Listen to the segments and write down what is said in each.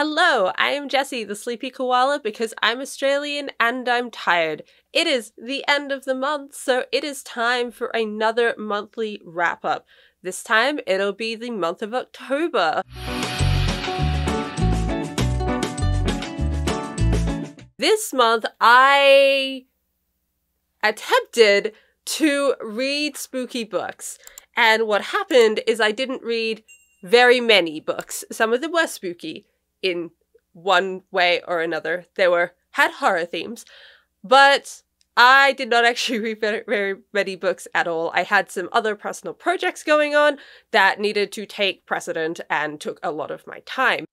Hello, I am Jessie, the sleepy koala, because I'm Australian and I'm tired. It is the end of the month, so it is time for another monthly wrap-up. This time, it'll be the month of October. This month, I attempted to read spooky books, and what happened is I didn't read very many books. Some of them were spooky in one way or another. They had horror themes, but I did not actually read very many books at all. I had some other personal projects going on that needed to take precedent and took a lot of my time.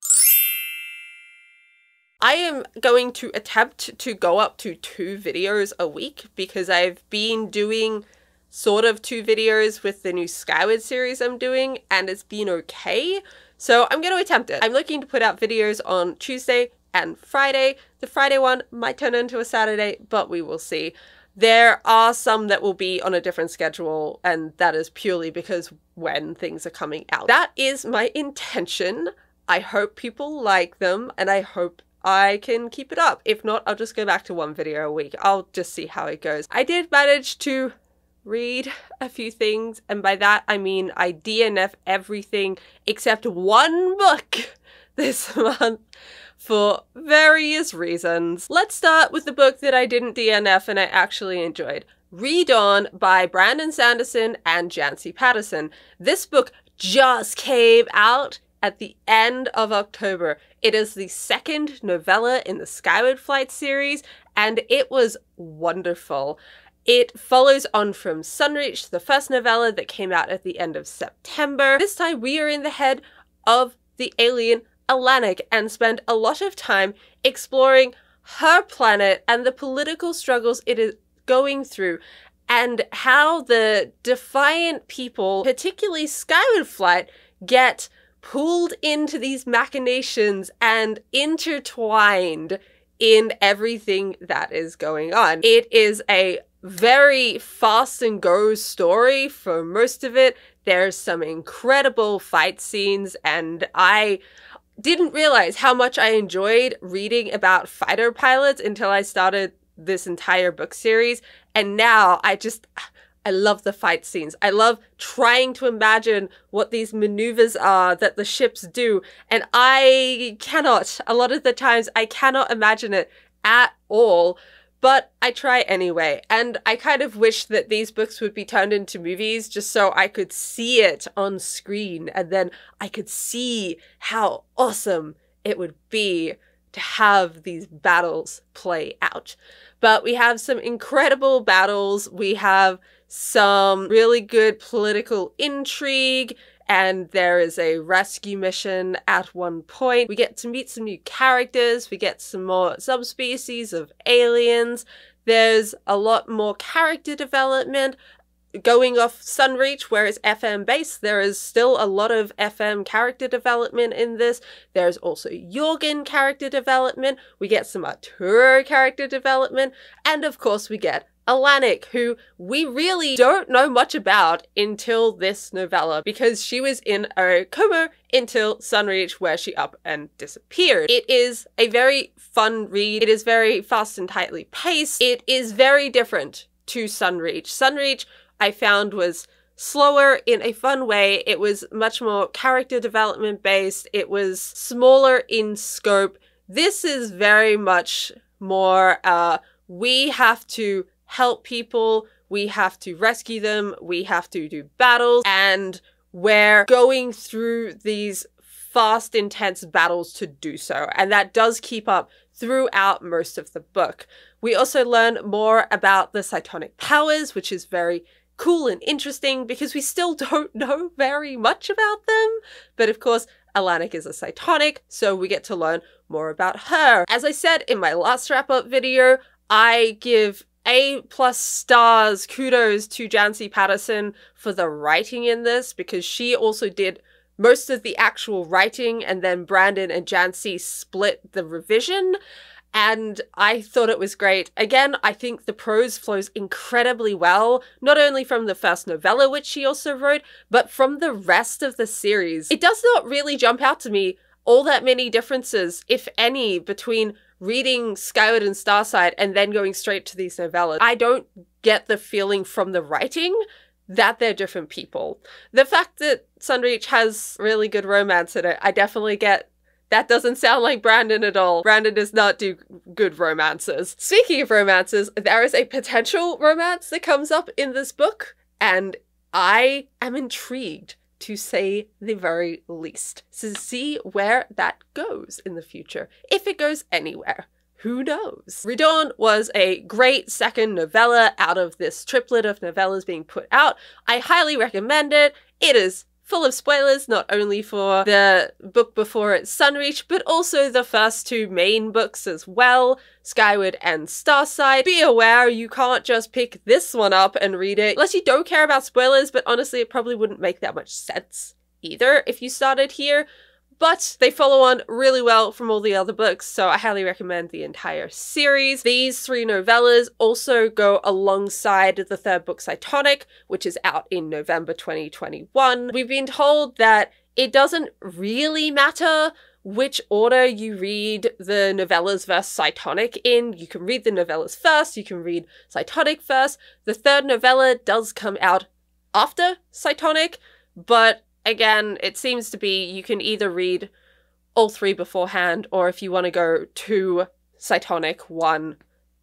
I am going to attempt to go up to 2 videos a week because I've been doing sort of 2 videos with the new Skyward series I'm doing, and it's been okay. So I'm going to attempt it. I'm looking to put out videos on Tuesday and Friday. The Friday one might turn into a Saturday, but we will see. There are some that will be on a different schedule, and that is purely because when things are coming out. That is my intention. I hope people like them, and I hope I can keep it up. If not, I'll just go back to 1 video a week. I'll just see how it goes. I did manage to read a few things, and by that I mean I DNF'd everything except 1 book this month for various reasons. Let's start with the book that I didn't DNF and I actually enjoyed. ReDawn by Brandon Sanderson and Janci Patterson. This book just came out at the end of October. It is the 2nd novella in the Skyward Flight series, and it was wonderful. It follows on from Sunreach, the 1st novella that came out at the end of September. This time we are in the head of the alien Atlantic and spend a lot of time exploring her planet and the political struggles it is going through, and how the defiant people, particularly Skyward Flight, get pulled into these machinations and intertwined in everything that is going on. It is a very fast and go story for most of it. There's some incredible fight scenes, and I didn't realize how much I enjoyed reading about fighter pilots until I started this entire book series, and now I love the fight scenes. I love trying to imagine what these maneuvers are that the ships do, and I cannot. A lot of the times I cannot imagine it at all, but I try anyway. And I kind of wish that these books would be turned into movies just so I could see it on screen, and then I could see how awesome it would be to have these battles play out. But we have some incredible battles. We have some really good political intrigue, and there is a rescue mission at one point. We get to meet some new characters. We get some more subspecies of aliens. There's a lot more character development. Going off Sunreach, where it's FM based, there is still a lot of FM character development in this. There's also Jorgen character development. We get some Arturo character development. And of course we get Atlantic, who we really don't know much about until this novella, because she was in a coma until Sunreach, where she up and disappeared. It is a very fun read. It is very fast and tightly paced. It is very different to Sunreach. Sunreach, I found, was slower in a fun way. It was much more character development based. It was smaller in scope. This is very much more, we have to help people, we have to rescue them, we have to do battles, and we're going through these fast, intense battles to do so. And that does keep up throughout most of the book. We also learn more about the cytonic powers, which is very cool and interesting because we still don't know very much about them. But of course, Atlantic is a cytonic, so we get to learn more about her. As I said in my last wrap-up video, I give A+ stars, kudos to Janci Patterson for the writing in this, because she also did most of the actual writing, and then Brandon and Janci split the revision. and I thought it was great. Again, I think the prose flows incredibly well, not only from the first novella, which she also wrote, but from the rest of the series. It does not really jump out to me all that many differences, if any, between reading Skyward and Starside and then going straight to these novellas. I don't get the feeling from the writing that they're different people. The fact that Sunreach has really good romance in it, I definitely get. That doesn't sound like Brandon at all. Brandon does not do good romances. Speaking of romances, there is a potential romance that comes up in this book, and I am intrigued, to say the very least, to see where that goes in the future. If it goes anywhere. Who knows? ReDawn was a great second novella out of this triplet of novellas being put out. I highly recommend it. It is full of spoilers, not only for the book before it, Sunreach, but also the first two main books as well, Skyward and Starside. Be aware you can't just pick this one up and read it, unless you don't care about spoilers, but honestly it probably wouldn't make that much sense either if you started here. But they follow on really well from all the other books, so I highly recommend the entire series. These three novellas also go alongside the third book, Cytonic, which is out in November 2021. We've been told that it doesn't really matter which order you read the novellas versus Cytonic in. You can read the novellas first, you can read Cytonic first. The third novella does come out after Cytonic, but again, it seems to be you can either read all three beforehand, or if you want to go to Cytonic 1,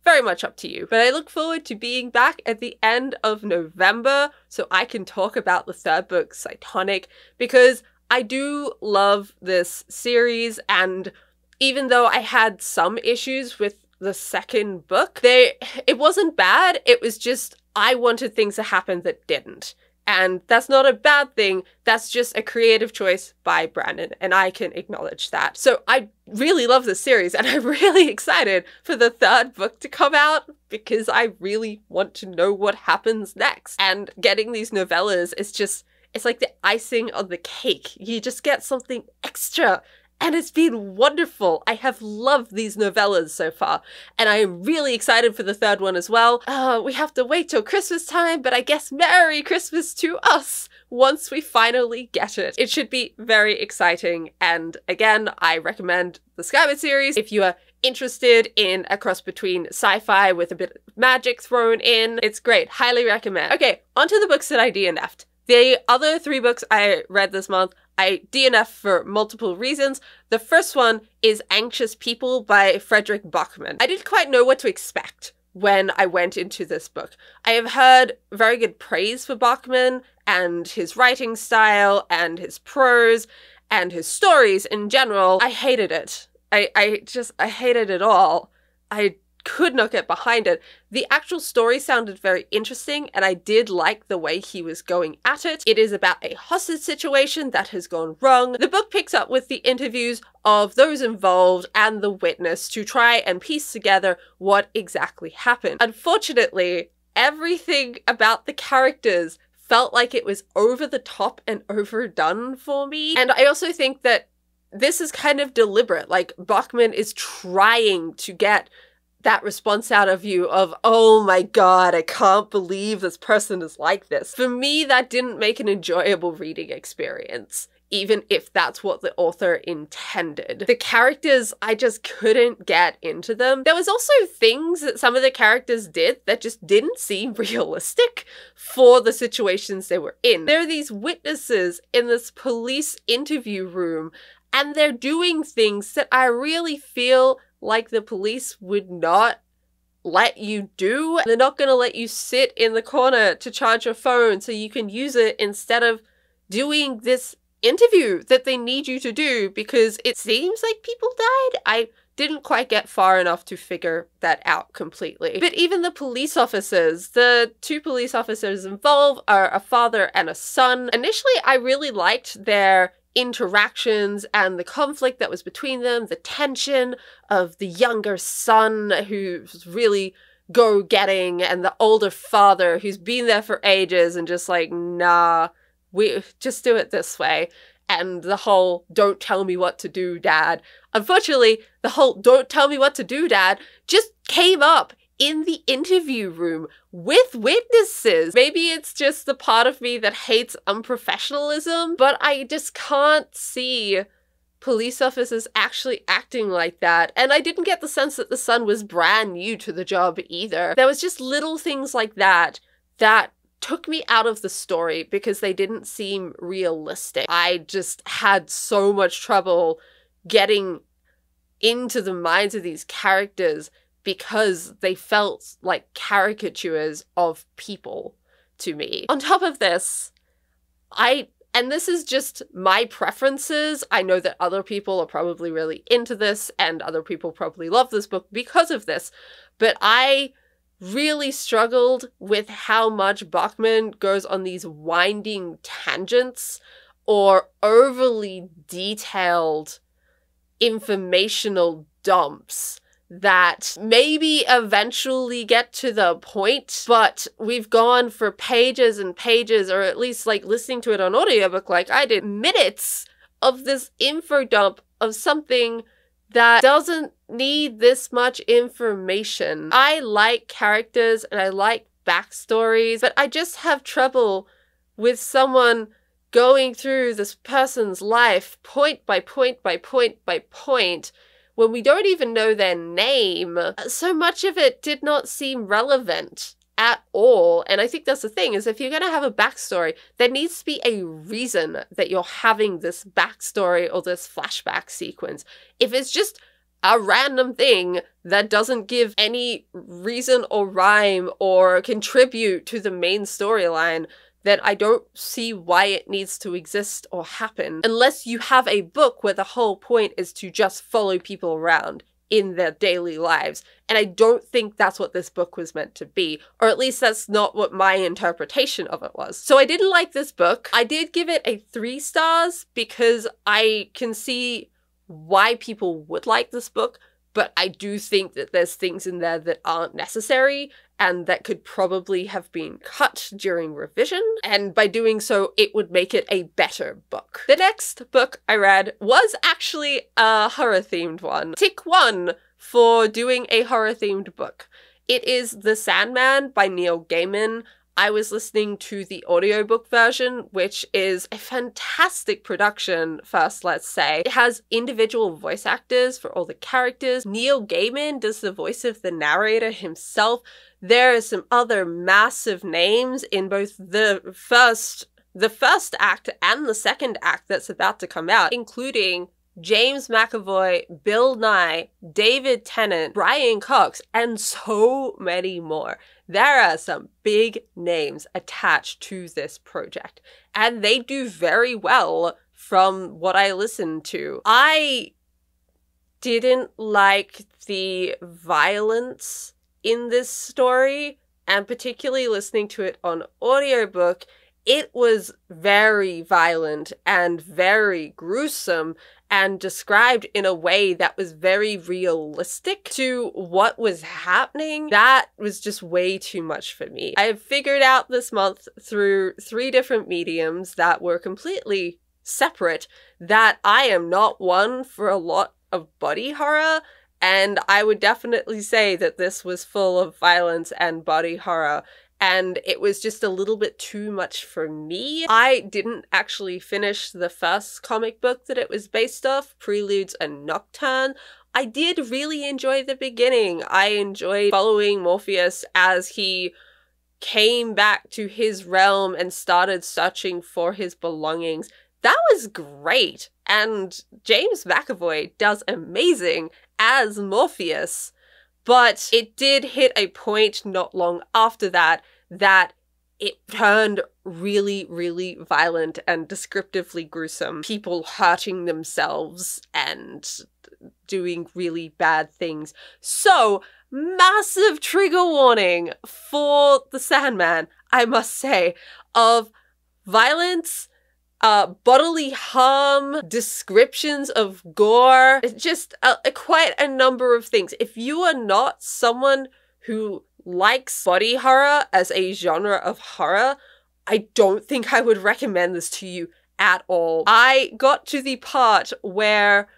very much up to you. But I look forward to being back at the end of November so I can talk about the third book, Cytonic, because I do love this series, and even though I had some issues with the second book, it wasn't bad, it was just I wanted things to happen that didn't. And that's not a bad thing, that's just a creative choice by Brandon, and I can acknowledge that. So I really love this series, and I'm really excited for the third book to come out, because I really want to know what happens next. And getting these novellas is just, it's like the icing on the cake. You just get something extra. And it's been wonderful. I have loved these novellas so far, and I am really excited for the third one as well. We have to wait till Christmas time, but I guess Merry Christmas to us once we finally get it. It should be very exciting, and again, I recommend the Skyward series if you are interested in a cross between sci-fi with a bit of magic thrown in. It's great. Highly recommend. Okay, onto the books that I DNF'd. The other three books I read this month, I DNF'd for multiple reasons. The first one is Anxious People by Fredrikbackman. I didn't quite know what to expect when I went into this book. I have heard very good praise for Backman and his writing style and his prose and his stories in general. I hated it. I hated it all. I could not get behind it. The actual story sounded very interesting, and I did like the way he was going at it. It is about a hostage situation that has gone wrong. The book picks up with the interviews of those involved and the witness to try and piece together what exactly happened. Unfortunately, everything about the characters felt like it was over the top and overdone for me. And I also think that this is kind of deliberate. Like, Backman is trying to get that response out of you of, oh my god, I can't believe this person is like this. For me, that didn't make an enjoyable reading experience, even if that's what the author intended. The characters, I just couldn't get into them. There was also things that some of the characters did that just didn't seem realistic for the situations they were in. There are these witnesses in this police interview room, and they're doing things that I really feel like the police would not let you do. They're not going to let you sit in the corner to charge your phone so you can use it instead of doing this interview that they need you to do, because it seems like people died. I didn't quite get far enough to figure that out completely. But even the police officers, the two police officers involved are a father and a son. Initially, I really liked their interactions and the conflict that was between them, the tension of the younger son who's really go-getting and the older father who's been there for ages and just like, nah, we just do it this way. And the whole don't tell me what to do, dad. Unfortunately, the whole don't tell me what to do, dad just came up in the interview room with witnesses. Maybe it's just the part of me that hates unprofessionalism, but I just can't see police officers actually acting like that. And I didn't get the sense that the son was brand new to the job either. There was just little things like that that took me out of the story because they didn't seem realistic. I just had so much trouble getting into the minds of these characters because they felt like caricatures of people to me. On top of this, and this is just my preferences. I know that other people are probably really into this and other people probably love this book because of this, but I really struggled with how much Backman goes on these winding tangents or overly detailed informational dumps that maybe eventually get to the point, but we've gone for pages and pages, or at least like listening to it on audiobook like I did, minutes of this info dump of something that doesn't need this much information. I like characters and I like backstories, but I just have trouble with someone going through this person's life point by point by point by point when we don't even know their name. So much of it did not seem relevant at all. And I think that's the thing, is if you're going to have a backstory, there needs to be a reason that you're having this backstory or this flashback sequence. If it's just a random thing that doesn't give any reason or rhyme or contribute to the main storyline, then I don't see why it needs to exist or happen, unless you have a book where the whole point is to just follow people around in their daily lives. And I don't think that's what this book was meant to be, or at least that's not what my interpretation of it was. So I didn't like this book. I did give it a 3 stars because I can see why people would like this book, but I do think that there's things in there that aren't necessary and that could probably have been cut during revision, and by doing so, it would make it a better book. The next book I read was actually a horror-themed one. Tick 1 for doing a horror-themed book. It is The Sandman by Neil Gaiman. I was listening to the audiobook version, which is a fantastic production, first let's say. It has individual voice actors for all the characters. Neil Gaiman does the voice of the narrator himself. There are some other massive names in both the first act and the second act that's about to come out, including James McAvoy, Bill Nye, David Tennant, Brian Cox, and so many more. There are some big names attached to this project, and they do very well from what I listened to. I didn't like the violence in this story, and particularly listening to it on audiobook, it was very violent and very gruesome and described in a way that was very realistic to what was happening. That was just way too much for me. I have figured out this month through 3 different mediums that were completely separate that I am not one for a lot of body horror, and I would definitely say that this was full of violence and body horror. And it was just a little bit too much for me. I didn't actually finish the first comic book that it was based off, Preludes and Nocturne. I did really enjoy the beginning. I enjoyed following Morpheus as he came back to his realm and started searching for his belongings. That was great. And James McAvoy does amazing as Morpheus. But it did hit a point not long after that it turned really, really violent and descriptively gruesome. People hurting themselves and doing really bad things. So, massive trigger warning for The Sandman, I must say, of violence, bodily harm, descriptions of gore, just quite a number of things. If you are not someone who likes body horror as a genre of horror, I don't think I would recommend this to you at all. I got to the part where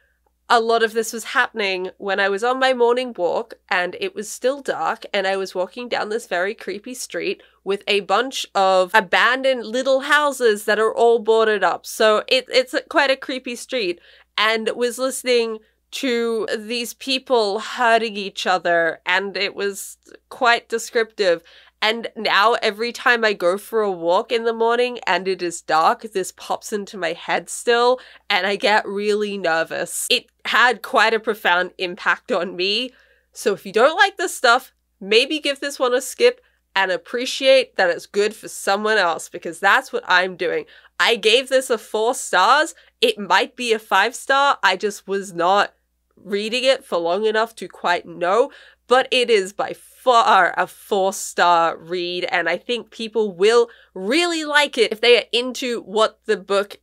a lot of this was happening when I was on my morning walk and it was still dark and I was walking down this very creepy street with a bunch of abandoned little houses that are all boarded up. So it's quite a creepy street. and was listening to these people hurting each other, and it was quite descriptive. And now every time I go for a walk in the morning and it is dark, this pops into my head still, and I get really nervous. It had quite a profound impact on me. So if you don't like this stuff, maybe give this one a skip and appreciate that it's good for someone else, because that's what I'm doing. I gave this a 4 stars. It might be a 5-star. I just was not reading it for long enough to quite know, but it is by far a 4-star read, and I think people will really like it if they are into what the book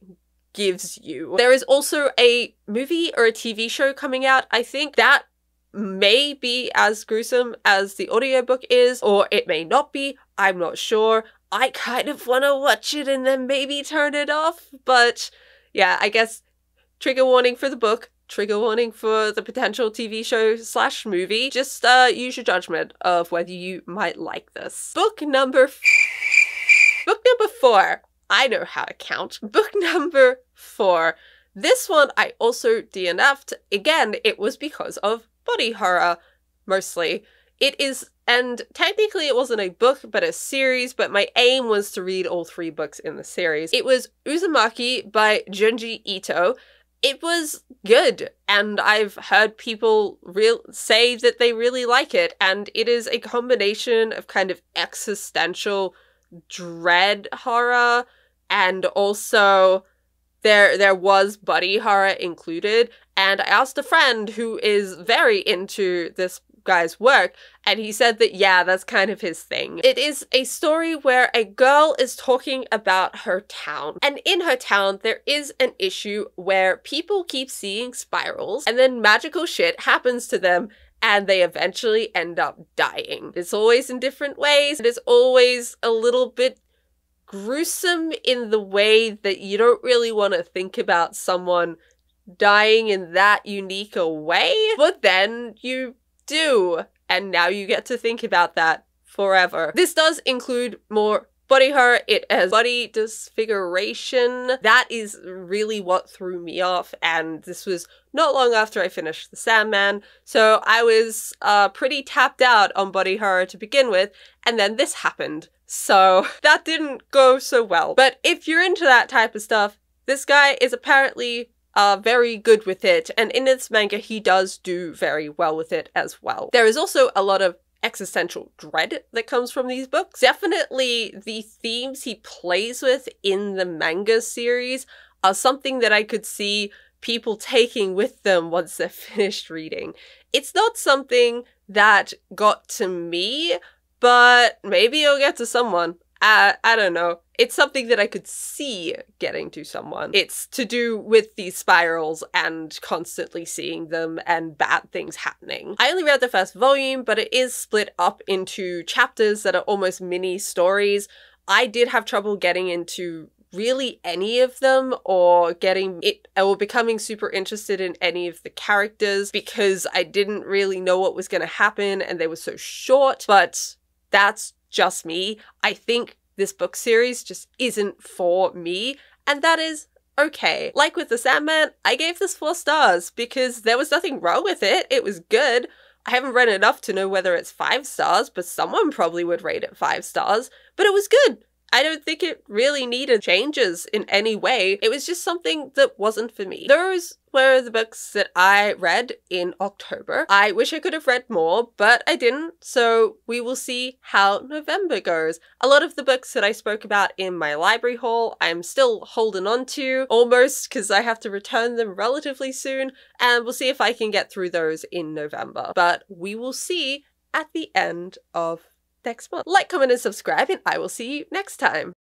gives you. There is also a movie or a TV show coming out, I think, that may be as gruesome as the audiobook is, or it may not be. I'm not sure. I kind of want to watch it and then maybe turn it off, but yeah, I guess trigger warning for the book. Trigger warning for the potential TV show / movie. Just use your judgment of whether you might like this. Book number 4. I know how to count. Book number 4. This one I also DNF'd. Again, it was because of body horror, mostly. It is, and technically it wasn't a book, but a series, but my aim was to read all 3 books in the series. It was Uzumaki by Junji Ito. It was good, and I've heard people say that they really like it, and it is a combination of kind of existential dread horror, and also there was body horror included, and I asked a friend who is very into this guy's work, and he said that, yeah, that's kind of his thing. It is a story where a girl is talking about her town, and in her town there is an issue where people keep seeing spirals, and then magical shit happens to them, and they eventually end up dying. It's always in different ways. It is always a little bit gruesome in the way that you don't really want to think about someone dying in that unique a way, but then you do, and now you get to think about that forever. This does include more body horror. It has body disfiguration. That is really what threw me off, and this was not long after I finished The Sandman, so I was pretty tapped out on body horror to begin with, and then this happened. So that didn't go so well. But if you're into that type of stuff, this guy is apparently very good with it, and in this manga he does do very well with it as well. There is also a lot of existential dread that comes from these books. Definitely the themes he plays with in the manga series are something that I could see people taking with them once they're finished reading. It's not something that got to me, but maybe it'll get to someone. I don't know. It's something that I could see getting to someone. It's to do with these spirals and constantly seeing them and bad things happening. I only read the first volume, but it is split up into chapters that are almost mini stories. I did have trouble getting into really any of them, or becoming super interested in any of the characters, because I didn't really know what was going to happen and they were so short, but that's just me. I think this book series just isn't for me, and that is okay. Like with The Sandman, I gave this 4 stars because there was nothing wrong with it. It was good. I haven't read enough to know whether it's 5 stars, but someone probably would rate it 5 stars, but it was good. I don't think it really needed changes in any way. It was just something that wasn't for me. Those were the books that I read in October. I wish I could have read more, but I didn't, so we will see how November goes. A lot of the books that I spoke about in my library haul, I'm still holding on to, almost, because I have to return them relatively soon, and we'll see if I can get through those in November. But we will see at the end of next month. Like, comment, and subscribe, and I will see you next time.